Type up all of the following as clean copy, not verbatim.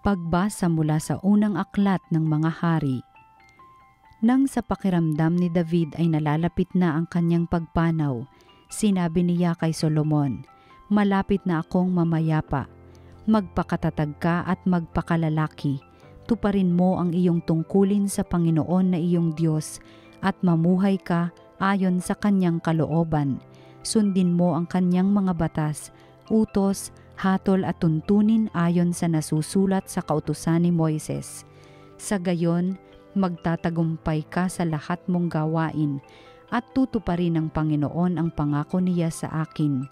Pagbasa mula sa unang aklat ng mga hari. Nang sa pakiramdam ni David ay nalalapit na ang kanyang pagpanaw, sinabi niya kay Solomon, "Malapit na akong mamayapa. Magpakatatag ka at magpakalalaki. Tuparin mo ang iyong tungkulin sa Panginoon na iyong Diyos at mamuhay ka ayon sa kanyang kalooban. Sundin mo ang kanyang mga batas, utos, hatol at tuntunin ayon sa nasusulat sa kautusan ni Moises. Sa gayon, magtatagumpay ka sa lahat mong gawain at tutuparin ng Panginoon ang pangako niya sa akin.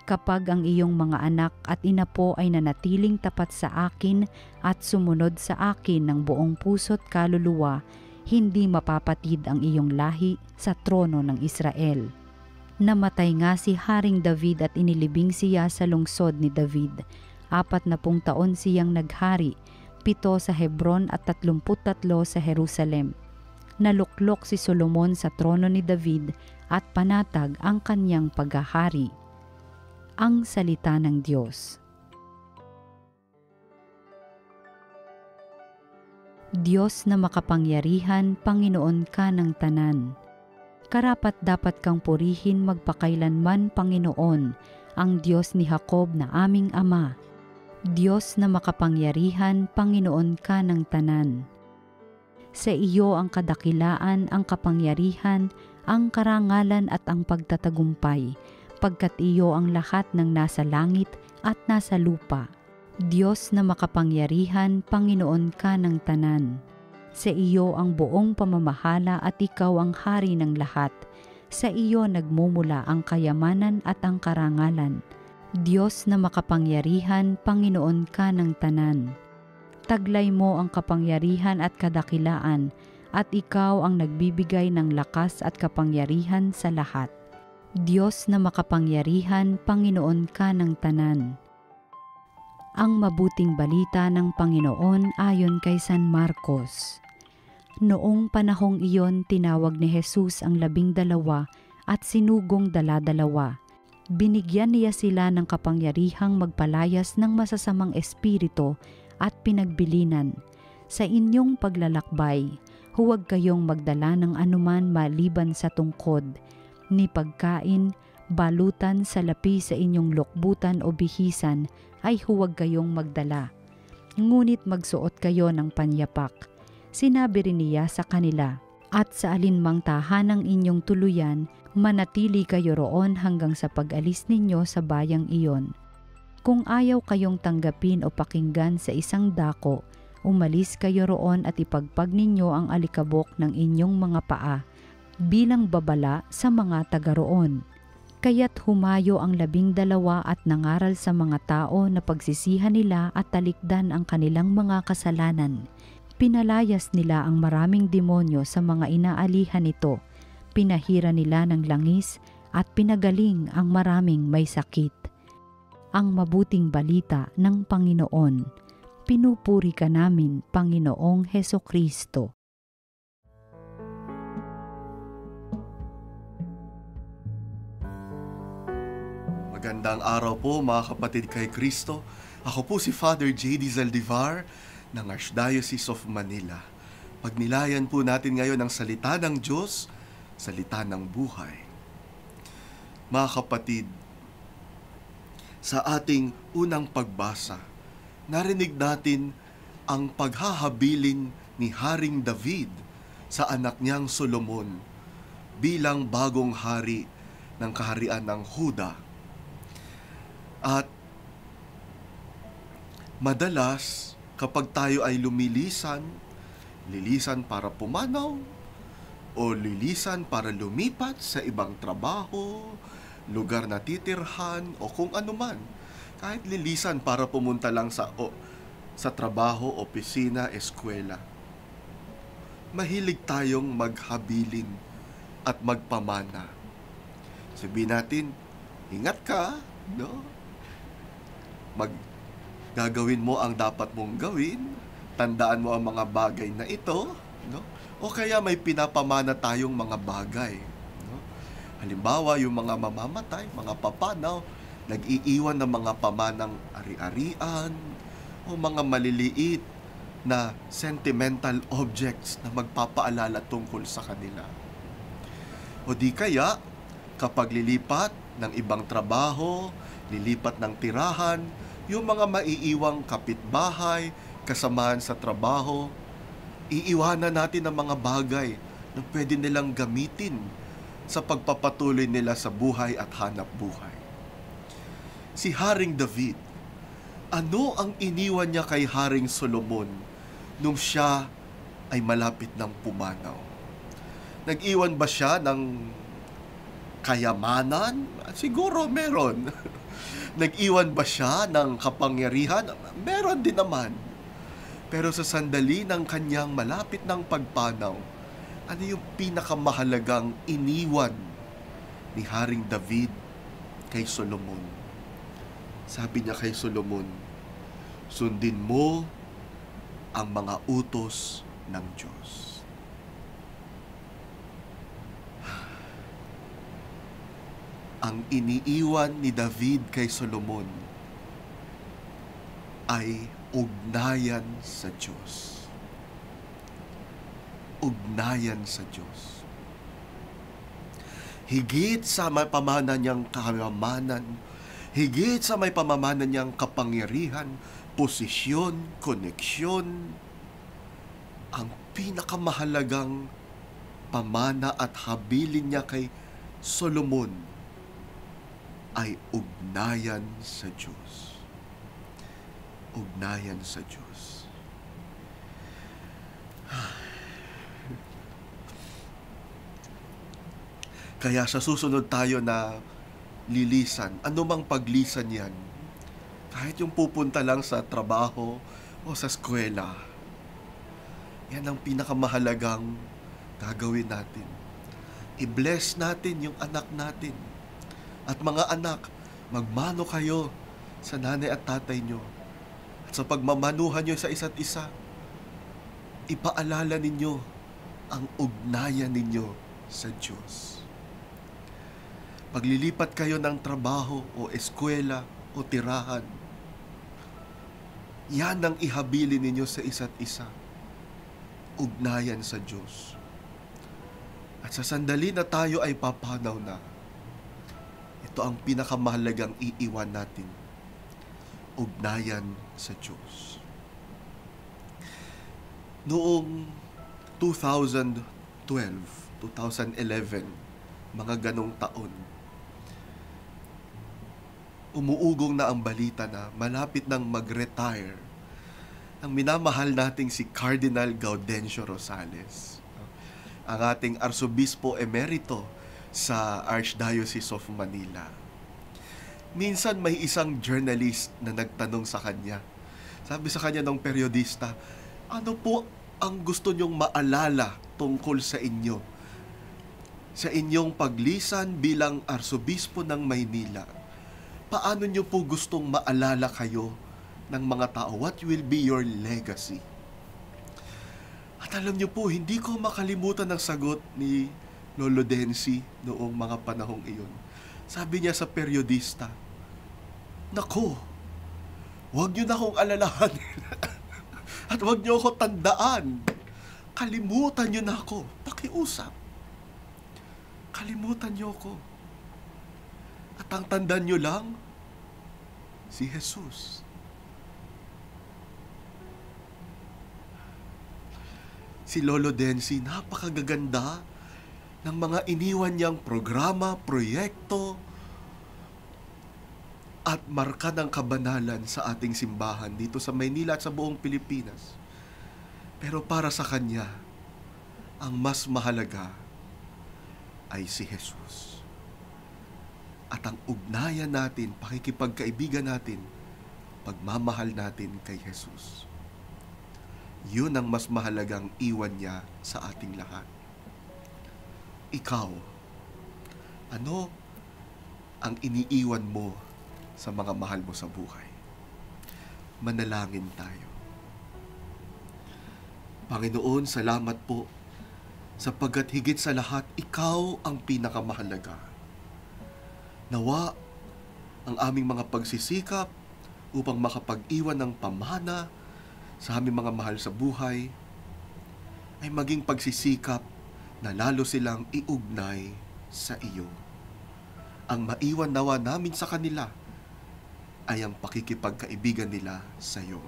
Kapag ang iyong mga anak at inapo ay nanatiling tapat sa akin at sumunod sa akin ng buong puso't kaluluwa, hindi mapapatid ang iyong lahi sa trono ng Israel." Namatay nga si Haring David at inilibing siya sa lungsod ni David. 40 taon siyang naghari, 7 sa Hebron at 33 sa Jerusalem. Naluklok si Solomon sa trono ni David at panatag ang kanyang paghahari. Ang salita ng Diyos. Diyos na makapangyarihan, Panginoon ka ng tanan. Karapat-dapat kang purihin magpakailanman, Panginoon, ang Diyos ni Jacob na aming Ama. Diyos na makapangyarihan, Panginoon ka ng tanan. Sa iyo ang kadakilaan, ang kapangyarihan, ang karangalan at ang pagtatagumpay, pagkat iyo ang lahat ng nasa langit at nasa lupa. Diyos na makapangyarihan, Panginoon ka ng tanan. Sa iyo ang buong pamamahala at ikaw ang hari ng lahat. Sa iyo nagmumula ang kayamanan at ang karangalan. Diyos na makapangyarihan, Panginoon ka ng tanan. Taglay mo ang kapangyarihan at kadakilaan, at ikaw ang nagbibigay ng lakas at kapangyarihan sa lahat. Diyos na makapangyarihan, Panginoon ka ng tanan. Ang mabuting balita ng Panginoon ayon kay San Marcos. Noong panahong iyon, tinawag ni Jesus ang 12 at sinugong dala-dalawa. Binigyan niya sila ng kapangyarihang magpalayas ng masasamang espiritu at pinagbilinan. Sa inyong paglalakbay, huwag kayong magdala ng anuman maliban sa tungkod, ni pagkain, balutan, salapi sa inyong lokbutan o bihisan ay huwag kayong magdala. Ngunit magsuot kayo ng panyapak. Sinabi rin niya sa kanila, "At sa alinmang tahanang inyong tuluyan, manatili kayo roon hanggang sa pag-alis ninyo sa bayang iyon. Kung ayaw kayong tanggapin o pakinggan sa isang dako, umalis kayo roon at ipagpag ninyo ang alikabok ng inyong mga paa bilang babala sa mga taga roon." Kaya't humayo ang 12 at nangaral sa mga tao na pagsisihan nila at talikdan ang kanilang mga kasalanan. Pinalayas nila ang maraming demonyo sa mga inaalihan nito. Pinahira nila ng langis at pinagaling ang maraming may sakit. Ang mabuting balita ng Panginoon. Pinupuri ka namin, Panginoong Hesukristo. Magandang araw po mga kapatid kay Kristo. Ako po si Father J.D. Zaldivar ng Archdiocese of Manila. Pagnilayan po natin ngayon ang salita ng Diyos, salita ng buhay. Mga kapatid, sa ating unang pagbasa, narinig natin ang paghahabilin ni Haring David sa anak niyang Solomon bilang bagong hari ng kaharian ng Huda. At madalas, kapag tayo ay lilisan para pumanaw o lilisan para lumipat sa ibang trabaho, lugar na titirhan o kung anuman, kahit lilisan para pumunta lang sa trabaho, opisina, eskwela, mahilig tayong maghabilin at magpamana. Sabihin natin, ingat ka, no? Gagawin mo ang dapat mong gawin, tandaan mo ang mga bagay na ito, no? O kaya may pinapamana tayong mga bagay, no? Halimbawa, yung mga mamamatay, mga papanaw, nag-iiwan ng mga pamanang ari-arian o mga maliliit na sentimental objects na magpapaalala tungkol sa kanila. O di kaya, kapag lilipat ng ibang trabaho, lilipat ng tirahan, yung mga maiiwang kapitbahay, kasamahan sa trabaho, iiwanan natin ang mga bagay na pwede nilang gamitin sa pagpapatuloy nila sa buhay at hanap buhay. Si Haring David, ano ang iniwan niya kay Haring Solomon nung siya ay malapit ng pumanaw? Nag-iwan ba siya ng kayamanan? Siguro meron. Nag-iwan ba siya ng kapangyarihan? Meron din naman. Pero sa sandali ng kanyang malapit ng pagpanaw, ano yung pinakamahalagang iniwan ni Haring David kay Solomon? Sabi niya kay Solomon, sundin mo ang mga utos ng Diyos. Ang iniiwan ni David kay Solomon ay ugnayan sa Diyos. Ugnayan sa Diyos. Higit sa may pamana niyang kayamanan, higit sa may pamamana niyang kapangyarihan, posisyon, koneksyon, ang pinakamahalagang pamana at habilin niya kay Solomon ay ugnayan sa Diyos. Ugnayan sa Diyos. Kaya sa susunod tayo na lilisan, anumang paglisan yan, kahit yung pupunta lang sa trabaho o sa eskwela, yan ang pinakamahalagang gagawin natin. I-bless natin yung anak natin. At mga anak, magmano kayo sa nanay at tatay nyo. At sa pagmamanuhan nyo sa isa't isa, ipaalala ninyo ang ugnayan ninyo sa Diyos. Paglilipat kayo ng trabaho o eskwela o tirahan, yan ang ihabilin ninyo sa isa't isa. Ugnayan sa Diyos. At sa sandali na tayo ay papanaw na, ito ang pinakamahalagang iiwan natin. Ugnayan sa Diyos. Noong 2012, 2011, mga ganong taon, umuugong na ang balita na malapit nang mag-retire ang minamahal nating si Cardinal Gaudencio Rosales, ang ating Arsobispo Emerito sa Archdiocese of Manila. Minsan may isang journalist na nagtanong sa kanya. Sabi sa kanya ng periodista, ano po ang gusto nyong maalala tungkol sa inyo? Sa inyong paglisan bilang Arsobispo ng Maynila, paano nyo po gustong maalala kayo ng mga tao? What will be your legacy? At alam nyo po, hindi ko makalimutan ang sagot ni Lolo Densi noong mga panahong iyon. Sabi niya sa periodista, "Nako, huwag niyo na akong alalahanin at huwag niyo ako tandaan. Kalimutan niyo na ako. Pakiusap. Kalimutan niyo ako. At ang tandaan niyo lang, si Jesus." Si Lolo Densi, napakagaganda ng mga iniwan niyang programa, proyekto, at marka ng kabanalan sa ating simbahan dito sa Maynila at sa buong Pilipinas. Pero para sa kanya, ang mas mahalaga ay si Jesus. At ang ugnayan natin, pakikipagkaibigan natin, pagmamahal natin kay Jesus. Yun ang mas mahalagang iwan niya sa ating lahat. ikaw, ano ang iniiwan mo sa mga mahal mo sa buhay? Manalangin tayo. Panginoon, salamat po sapagkat higit sa lahat, ikaw ang pinakamahalaga. Nawa ang aming mga pagsisikap upang makapag-iwan ng pamana sa aming mga mahal sa buhay ay maging pagsisikap na lalo silang iugnay sa iyo. Ang maiwan nawa namin sa kanila ay ang pakikipagkaibigan nila sa iyo.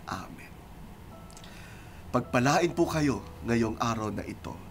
Amen. Pagpalain po kayo ngayong araw na ito